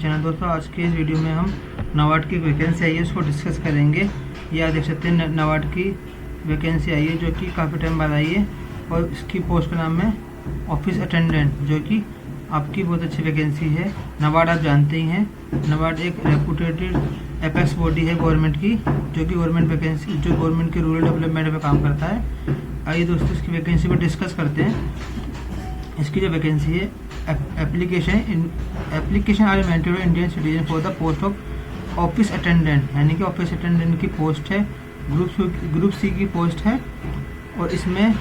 Channel दोस्तों, आज के इस वीडियो में हम नाबार्ड की वैकेंसी आई है उसको डिस्कस करेंगे। ये आप देख सकते हैं नाबार्ड की वैकेंसी आई है जो कि काफ़ी टाइम बाद आई है और इसकी पोस्ट का नाम है ऑफिस अटेंडेंट, जो कि आपकी बहुत अच्छी वैकेंसी है। नाबार्ड आप जानते ही हैं, नाबार्ड एक रेपुटेटेड एपेक्स बॉडी है गवर्नमेंट की, जो कि गवर्नमेंट वैकेंसी जो गवर्नमेंट के रूरल डेवलपमेंट पे काम करता है। आइए दोस्तों इसकी वैकेंसी को डिस्कस करते हैं। इसकी जो वैकेंसी है, application are mended Indian citizen for the post of office attendant, यानी कि ऑफिस अटेंडेंट की पोस्ट है। ग्रुप सी की पोस्ट है और इसमें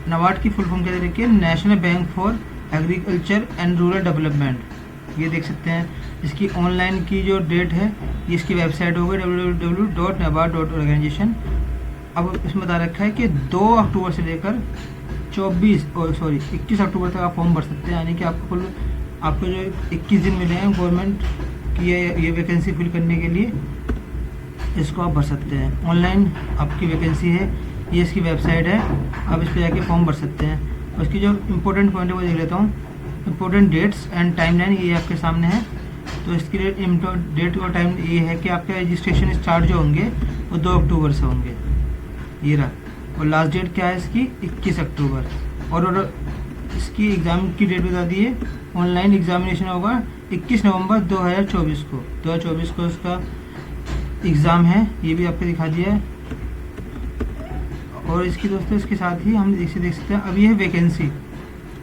नाबार्ड की फुल फॉर्म क्या देखिए, national bank for agriculture and rural development. ये देख सकते हैं। इसकी ऑनलाइन की जो डेट है, ये इसकी वेबसाइट होगी www.nabard.organization। अब इसमें बता रखा है कि 2 अक्टूबर से लेकर 21 अक्टूबर तक आप फॉर्म भर सकते हैं, यानी कि आपको जो 21 दिन मिले हैं गवर्नमेंट की ये वैकेंसी फिल करने के लिए, इसको आप भर सकते हैं। ऑनलाइन आपकी वैकेंसी है, ये इसकी वेबसाइट है, आप इस पर जाके फॉर्म भर सकते हैं। और इसकी जो इम्पोर्टेंट पॉइंट है वो देख लेता हूँ। इम्पोर्टेंट डेट्स एंड टाइमलाइन ये आपके सामने है। तो इसकी डेट और टाइम ये है कि आपके रजिस्ट्रेशन स्टार्ट जो होंगे वो 2 अक्टूबर से होंगे, ये रहा। और लास्ट डेट क्या है इसकी, 21 अक्टूबर। और इसकी एग्ज़ाम की डेट बता दी है। ऑनलाइन एग्जामिनेशन होगा 21 नवंबर 2024 को। 2024 को इसका एग्ज़ाम है, ये भी आपको दिखा दिया है। और इसकी दोस्तों इसके साथ ही हम इसे देख सकते हैं। अब ये है vacancy,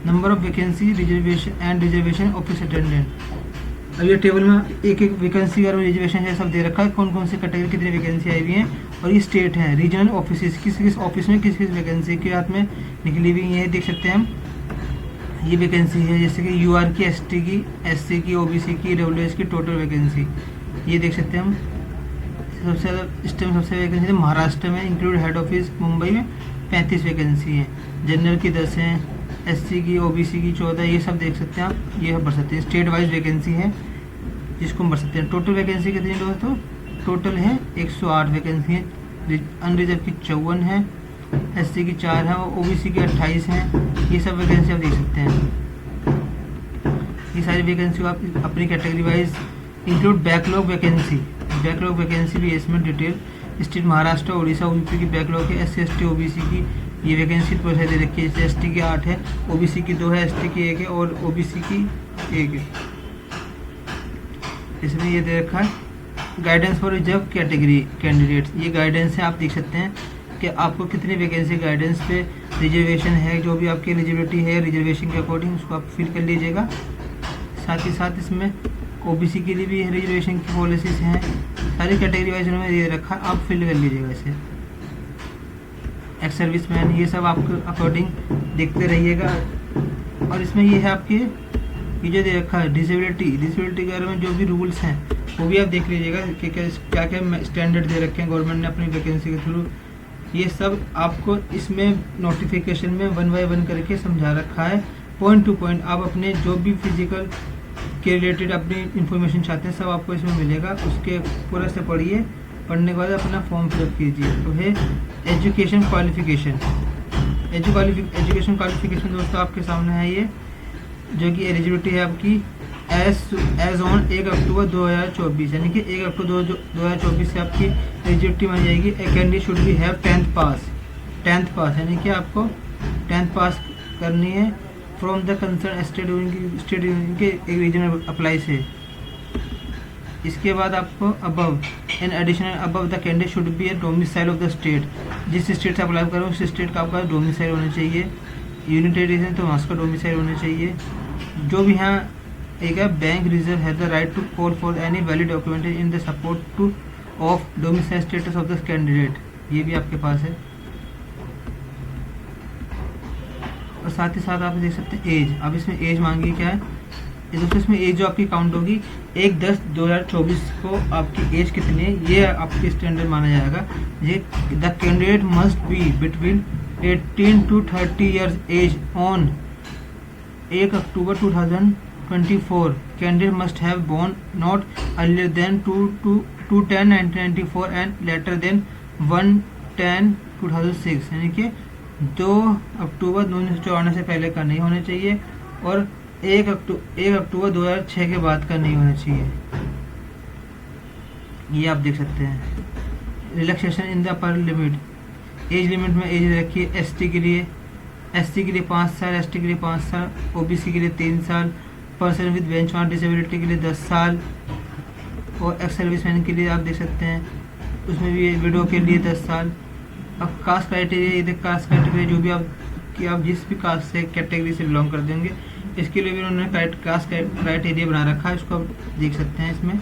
number of vacancy, reservation office attendant. अब ये टेबल में एक वैकेंसी और रिजर्वेशन है सब दे रखा है, कौन कौन सी कैटेगरी कितनी वैकेंसी आई हुई है। और ये स्टेट है, रीजनल ऑफिस, किस ऑफिस में किस वैकेंसी के हाथ में निकली हुई है, देख सकते हैं हम। ये वैकेंसी है जैसे कि यूआर की, एसटी की, एससी की, ओबीसी की, डब्ल्यूएस की टोटल वैकेंसी ये देख सकते हैं हम। सबसे ज़्यादा इस टाइम सबसे वैकेंसी महाराष्ट्र में, इंक्लूड हेड ऑफिस मुंबई में 35 वैकेंसी है। जनरल की 10 हैं, एससी की, ओबीसी की 14, ये सब देख सकते हैं आप। ये भर सकते हैं, स्टेट वाइज वैकेंसी है जिसको हम भर सकते हैं। टोटल वैकेंसी कितनी है दोस्तों, टोटल है 108 वैकेंसी है। अनरिजर्व की 54 है, एससी की 4 है और ओबीसी की 28 हैं। ये सब वैकेंसी आप देख सकते हैं। ये सारी वैकेंसी को आप अपनी category wise include backlog vacancy भी है इसमें detail. State Maharashtra, Orissa, UP की बैकलॉग है। एससी, एसटी, ओबीसी की ये वैकेंसी प्रोसेस दे रखी है। एसटी की 8 है, ओबीसी की 2 है, एसटी की 1 है और ओबीसी की 1 है। इसमें ये दे रखा है guidance for reserve category candidates. ये गाइडेंस है, आप देख सकते हैं कि आपको कितनी वैकेंसी गाइडेंस पे रिजर्वेशन है, जो भी आपकी एलिजिबिलिटी है रिजर्वेशन के अकॉर्डिंग उसको आप फिल कर लीजिएगा। साथ ही साथ इसमें ओबीसी के लिए भी रिजर्वेशन की पॉलिसीज हैं, सारी कैटेगरी वाइज उन्होंने ये रखा, आप फिल कर लीजिएगा इसे। एक्स सर्विसमैन, ये सब आपके अकॉर्डिंग देखते रहिएगा। और इसमें ये है आपके ये जो दे रखा है डिसेबिलिटी के बारे में जो भी रूल्स हैं वो भी आप देख लीजिएगा कि क्या क्या स्टैंडर्ड दे रखे हैं गवर्नमेंट ने अपनी वैकेंसी के थ्रू। ये सब आपको इसमें नोटिफिकेशन में 1 बाय 1 करके समझा रखा है, पॉइंट टू पॉइंट। आप अपने जो भी फिजिकल के रिलेटेड अपनी इंफॉर्मेशन चाहते हैं सब आपको इसमें मिलेगा। उसके पूरा से पढ़िए, पढ़ने के बाद अपना फॉर्म फिलअप कीजिए। तो है एजुकेशन क्वालिफिकेशन दोस्तों आपके सामने है ये, जो कि एलिजिबिलिटी है आपकी एज ऑन 1 अक्टूबर 2024, यानी कि 1 अक्टूबर 2024 से आपकी एलिजिबिलिटी बन जाएगी। A candidate should B have 10th पास, यानी कि आपको 10th पास करनी है from the concern state union के एक रीजनल अप्लाई से। इसके बाद आपको above in additional above the candidate should B A domicile of the state. जिस स्टेट से अप्लाई करो उस स्टेट का आपका डोमिसाइल होना चाहिए। यूनियन टेरिटरी तो वहाँ का डोमिसाइल होना चाहिए। जो भी यहाँ एक है, bank reserve has the right to call for any valid document in the support to of domicile status of the candidate, ये भी आपके पास है। और साथ ही साथ आप देख सकते हैं एज। अब इसमें एज मांगी क्या है, दोस्तों इसमें एज जो आपकी काउंट होगी 1/10/2024 को आपकी एज कितनी है ये आपकी स्टैंडर्ड माना जाएगा। ये the candidate must be between 18 to 30 years age on 1 October 2024। Candidate must have born not earlier than 2/10/1994 and later than 1/10/2006, यानी कि 2 अक्टूबर 1994 से पहले का नहीं होना चाहिए और 1 अक्टूबर 2006 के बाद का नहीं होना चाहिए। ये आप देख सकते हैं। Relaxation in the upper limit, age limit में एज रखी है एसटी के लिए 5 साल, एसटी के लिए 5 साल, ओबीसी के लिए 3 साल, पर्सन विद बेंचमार्क डिसेबिलिटी के लिए 10 साल, और एक्स सर्विसमैन के लिए आप देख सकते हैं उसमें भी विडो के लिए 10 साल। अब कास्ट क्राइटेरिया, ये कास्ट क्राइटेरिया जो भी आप जिस भी कास्ट से कैटेगरी से बिलोंग कर देंगे, इसके लिए भी उन्होंने कास्ट क्राइटेरिया बना रखा है, इसको आप देख सकते हैं इसमें।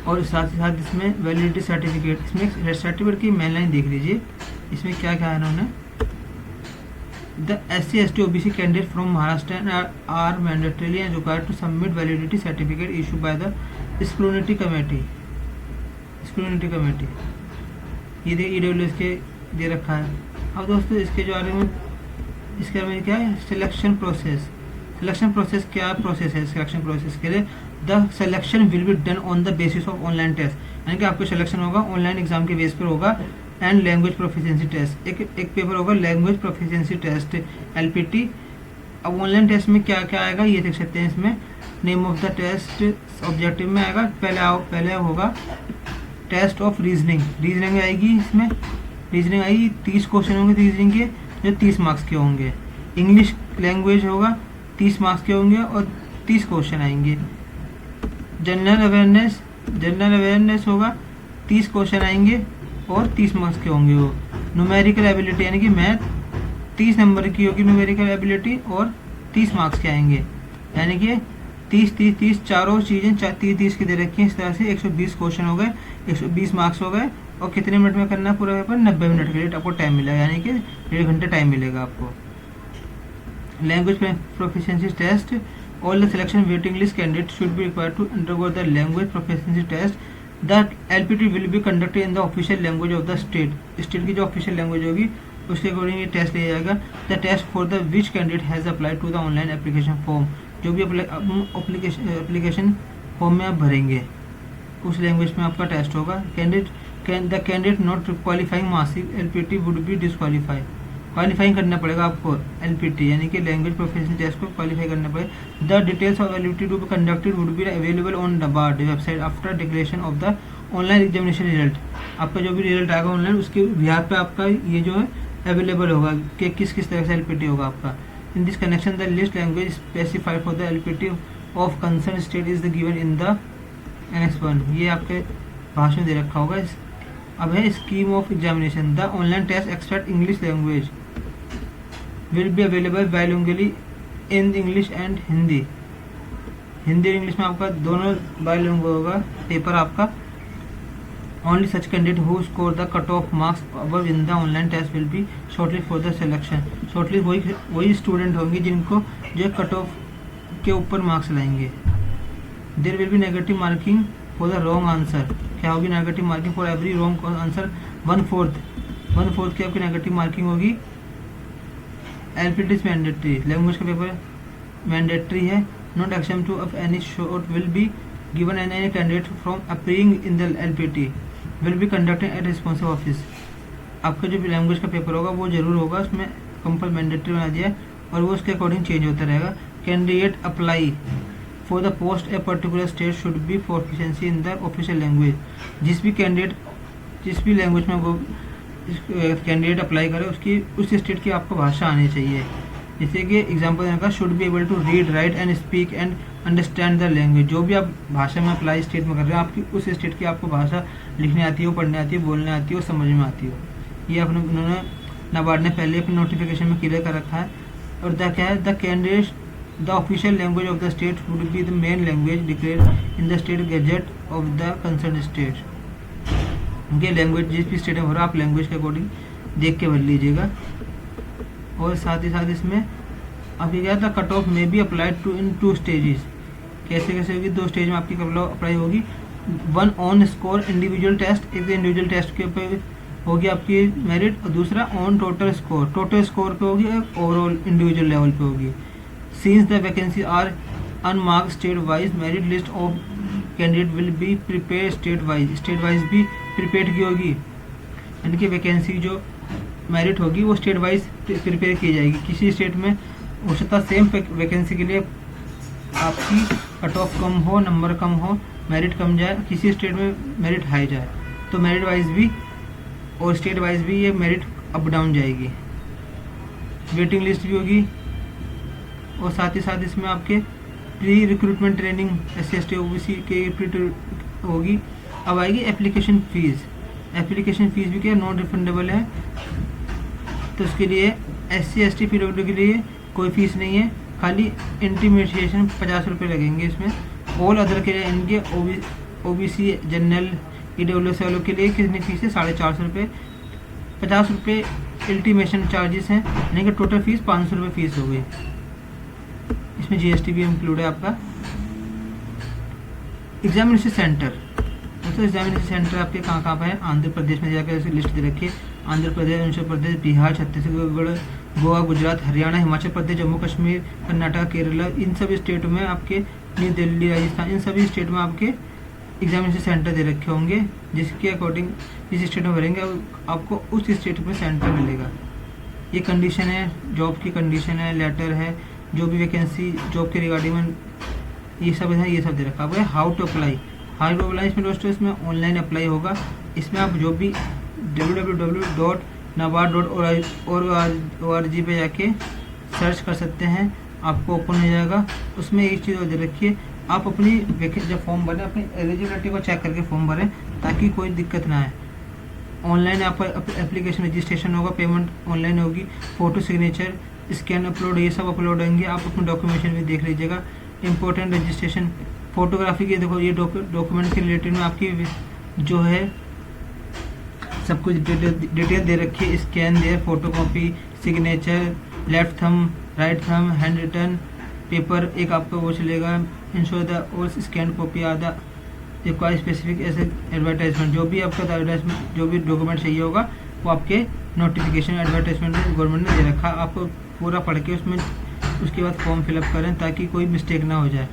और साथ ही साथ इसमें वैलिडिटी सर्टिफिकेट, इसमें सर्टिफिकेट की मेन लाइन देख लीजिए, इसमें क्या क्या है उन्होंने। The SC ST OBC candidate from Maharashtra are mandatorily and required to submit validity certificate issue by the scrutiny committee. ये देखिए EWS के दे रखा है। अब दोस्तों इसके बारे में क्या है, सिलेक्शन प्रोसेस क्या प्रोसेस है सिलेक्शन प्रोसेस के लिए। The selection will be done on the basis of online test, यानी कि आपका सिलेक्शन होगा ऑनलाइन एग्जाम के बेस पर होगा। एंड लैंग्वेज प्रोफिशिएंसी टेस्ट, एक पेपर होगा लैंग्वेज प्रोफिशिएंसी टेस्ट LPT। अब ऑनलाइन टेस्ट में क्या क्या आएगा ये देख सकते हैं इसमें। Name of the test objective में आएगा, पहले होगा टेस्ट ऑफ रीजनिंग आएगी इसमें। रीजनिंग आएगी, 30 क्वेश्चन होंगे रीजनिंग के जो 30 मार्क्स के होंगे। इंग्लिश लैंग्वेज होगा 30 मार्क्स के होंगे और 30 क्वेश्चन आएंगे। जनरल अवेयरनेस होगा 30 क्वेश्चन आएंगे और 30 मार्क्स के होंगे वो। न्यूमेरिकल एबिलिटी यानी कि मैथ 30 नंबर की होगी न्यूमेरिकल एबिलिटी और 30 मार्क्स के आएंगे, यानी कि 30 चारों चीज़ें 30 की दे रखी हैं। इस तरह से 120 क्वेश्चन हो गए, 120 मार्क्स हो गए। और कितने मिनट में करना पूरा पेपर, 90 मिनट के लिए आपको टाइम मिलेगा, यानी कि 1.5 घंटे टाइम मिलेगा आपको। Language proficiency test, all the selection waiting list candidate should be required to undergo the language proficiency test. The LPT will be conducted in the official language of the state की जो official language होगी उसके according ये test लिया जाएगा। The test for the which candidate has applied to the online application form, जो भी application form में आप भरेंगे उस लैंग्वेज में आपका टेस्ट होगा। द कैंडिडेट नॉट क्वालिफाइंग मासिक LPT would be disqualify, qualifying करना पड़ेगा आपको LPT यानी कि लैंग्वेज प्रोफिशिएंसी टेस्ट को क्वालिफाई करना पड़ेगा। The details of LPT to be conducted would be available on the board website after declaration of the online examination result. आपका जो भी रिजल्ट आएगा ऑनलाइन उसके बिहार पे आपका ये जो है अवेलेबल होगा कि किस तरह से LPT होगा आपका। In this connection the list language specified for the LPT of concern state is the given in the Annex 1। ये आपके भाषण दे रखा होगा। अब है scheme of examination. The online test expect English language will be available bilingually in English and Hindi और English में आपका दोनों बाइलिंगुअल होगा पेपर आपका। Only such candidate who score the cut off marks above in the online test will be shortlist for the selection. Shortlist वही student होंगे जिनको जो कट ऑफ के ऊपर मार्क्स लाएंगे। There will be negative marking for the wrong answer. क्या होगी negative marking for every wrong answer 1/4 की आपकी नेगेटिव मार्किंग होगी। LPT इज मैंडेटरी, लैंग्वेज का पेपर मैंडेटरी है। Not except of any short will be given an any candidate from appearing in the LPT will be conducted at responsive office. आपका जो भी language का paper होगा वो जरूर होगा, उसमें कंपल मैंडेटरी बना दिया है और वो उसके अकॉर्डिंग चेंज होता रहेगा। Candidate apply for the post a particular state should be proficiency in the official language. जिस भी लैंग्वेज में वो कैंडिडेट अप्लाई करे उसकी उस स्टेट की आपको भाषा आनी चाहिए। जैसे कि एग्जांपल देने का, should be able to read write and speak and understand the language. जो भी आप भाषा में अप्लाई स्टेट में कर रहे हैं आपकी उस स्टेट की आपको भाषा लिखनी आती हो, पढ़नी आती हो, बोलने आती हो, समझ में आती हो। ये उन्होंने नाबार्ड ने पहले अपने नोटिफिकेशन में क्लियर कर रखा है। और the candidate the official language of the state would be the main language declared in the state gadget of the concern state. ये लैंग्वेज जिस भी स्टेट में हो रहा है आप लैंग्वेज के अकॉर्डिंग देख के भर लीजिएगा। और साथ ही साथ इसमें अभी क्या था, कट ऑफ में भी अप्लाइड टू इन 2 स्टेजेस। कैसे होगी, 2 स्टेज में आपकी अप्लाई होगी। 1 ऑन स्कोर इंडिविजुअल टेस्ट, एक इंडिविजुअल टेस्ट के ऊपर होगी आपकी मेरिट, और दूसरा ऑन टोटल स्कोर पे होगी, और ओवरऑल इंडिविजुअल लेवल पे होगी। Since the vacancy are unmarked state wise merit list of candidate will be prepare state wise भी प्रिपेयर की होगी, यानी कि वैकेंसी जो मेरिट होगी वो स्टेट वाइज प्रिपेयर की जाएगी। किसी स्टेट में हो सकता है सेम वैकेंसी के लिए आपकी कट ऑफ कम हो, नंबर कम हो, मेरिट कम जाए, किसी स्टेट में मेरिट हाई जाए, तो मेरिट वाइज भी और स्टेट वाइज भी ये मेरिट अप डाउन जाएगी। वेटिंग लिस्ट भी होगी और साथ ही साथ इसमें आपके pre recruitment training SC/ST OBC के प्री होगी। अब आएगी एप्लीकेशन फ़ीस। एप्लीकेशन फ़ीस भी क्या नॉन रिफंडेबल है, तो उसके लिए SC/ST PWD के लिए कोई फ़ीस नहीं है, खाली इंटीमेशन 50 रुपये लगेंगे इसमें। ऑल अदर के लिए इनके OBC जनरल EWS वालों के लिए कितनी फ़ीस है 450 रुपये, 50 रुपये इंटीमेशन चार्जेस हैं, यानी कि टोटल फ़ीस 500 रुपये फ़ीस हो गई। इसमें GST भी इंक्लूड है आपका। एग्जामिनेशन सेंटर, तो एग्जामिनेशन सेंटर आपके कहाँ कहाँ पर है, आंध्र प्रदेश में जाकर ऐसी लिस्ट दे रखी है। आंध्र प्रदेश, अरुणाचल प्रदेश, बिहार, छत्तीसगढ़, गोवा, गुजरात, हरियाणा, हिमाचल प्रदेश, जम्मू कश्मीर, कर्नाटक, केरला, इन सभी स्टेटों में आपके, न्यू दिल्ली, राजस्थान, इन सभी स्टेट में आपके एग्जामिनेशन सेंटर दे रखे होंगे, जिसके अकॉर्डिंग जिस स्टेट में भरेंगे आपको उस स्टेट में सेंटर मिलेगा। ये कंडीशन है, जॉब की कंडीशन है, लेटर है, जो भी वैकेंसी जॉब के रिगार्डिंग में ये सब है, ये सब दे रखा है। हाउ टू अप्लाई, इसमें दोस्तों इसमें ऑनलाइन अप्लाई होगा। इसमें आप जो भी www.nabard.org पे जाके सर्च कर सकते हैं, आपको ओपन हो जाएगा। उसमें एक चीज़ और दे रखी है, आप अपनी जब फॉर्म भरें अपनी एलिजिबिलिटी को चेक करके फॉर्म भरें ताकि कोई दिक्कत ना आए। ऑनलाइन आपका एप्लीकेशन रजिस्ट्रेशन होगा, पेमेंट ऑनलाइन होगी, फ़ोटो सिग्नेचर स्कैन अपलोड ये सब अपलोड होंगे। आप अपने डॉक्यूमेंटेशन भी देख लीजिएगा। इंपॉर्टेंट रजिस्ट्रेशन फोटोग्राफी की देखो, ये डॉक्यूमेंट के रिलेटेड में आपकी जो है सब कुछ डिटेल दे रखी है। Scan their, photo copy, signature, left thumb, right thumb, hand written paper एक आपका वो चलेगा। इंश्योर द और स्कैन कॉपी आधा रिक्वायर स्पेसिफिक ऐसे एडवर्टाइजमेंट, जो भी आपका एडवर्टाइजमेंट जो भी डॉक्यूमेंट चाहिए होगा वो आपके नोटिफिकेशन एडवर्टाइजमेंट में गवर्नमेंट ने दे रखा। आपको पूरा पढ़ के उसमें उसके बाद फॉर्म फिलअप करें ताकि कोई मिस्टेक ना हो जाए।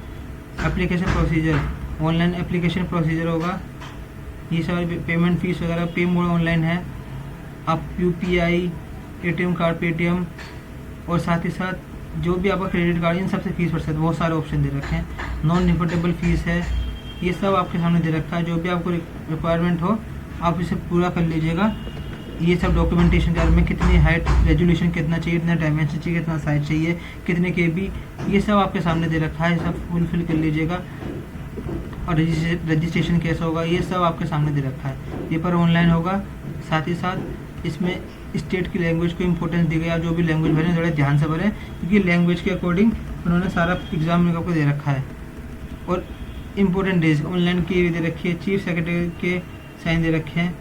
Application procedure, online application procedure होगा। ये सारी पेमेंट फीस वगैरह पे मोड ऑनलाइन है। आप UPI, ATM कार्ड, पेटीएम और साथ ही साथ जो भी आपका क्रेडिट कार्ड, इन सबसे फीस भर सकते हैं। बहुत सारे ऑप्शन दे रखे हैं। नॉन रिफंडेबल फीस है, ये सब आपके सामने दे रखा है। जो भी आपको रिक्वायरमेंट हो आप इसे पूरा कर लीजिएगा। ये सब डॉक्यूमेंटेशन के बारे में, कितनी हाइट, रेजोल्यूशन कितना चाहिए, कितना डायमेंशन चाहिए, कितना साइज चाहिए, कितने KB, ये सब आपके सामने दे रखा है। सब फुलफिल कर लीजिएगा। और रजिस्ट्रेशन कैसा होगा ये सब आपके सामने दे रखा है। पेपर ऑनलाइन होगा। साथ ही साथ इसमें स्टेट की लैंग्वेज को इम्पोर्टेंस दी गई। आप जो भी लैंग्वेज भरें थोड़ा ध्यान से भरें, क्योंकि लैंग्वेज के अकॉर्डिंग उन्होंने सारा एग्जाम में आपको दे रखा है। और इम्पोर्टेंट डेज ऑनलाइन की दे रखी है, चीफ सेक्रेटरी के साइन दे रखे हैं।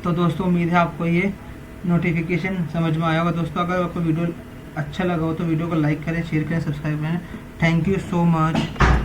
तो दोस्तों उम्मीद है आपको ये नोटिफिकेशन समझ में आया होगा। दोस्तों अगर आपको वीडियो अच्छा लगा हो तो वीडियो को लाइक करें, शेयर करें, सब्सक्राइब करें। Thank you so much.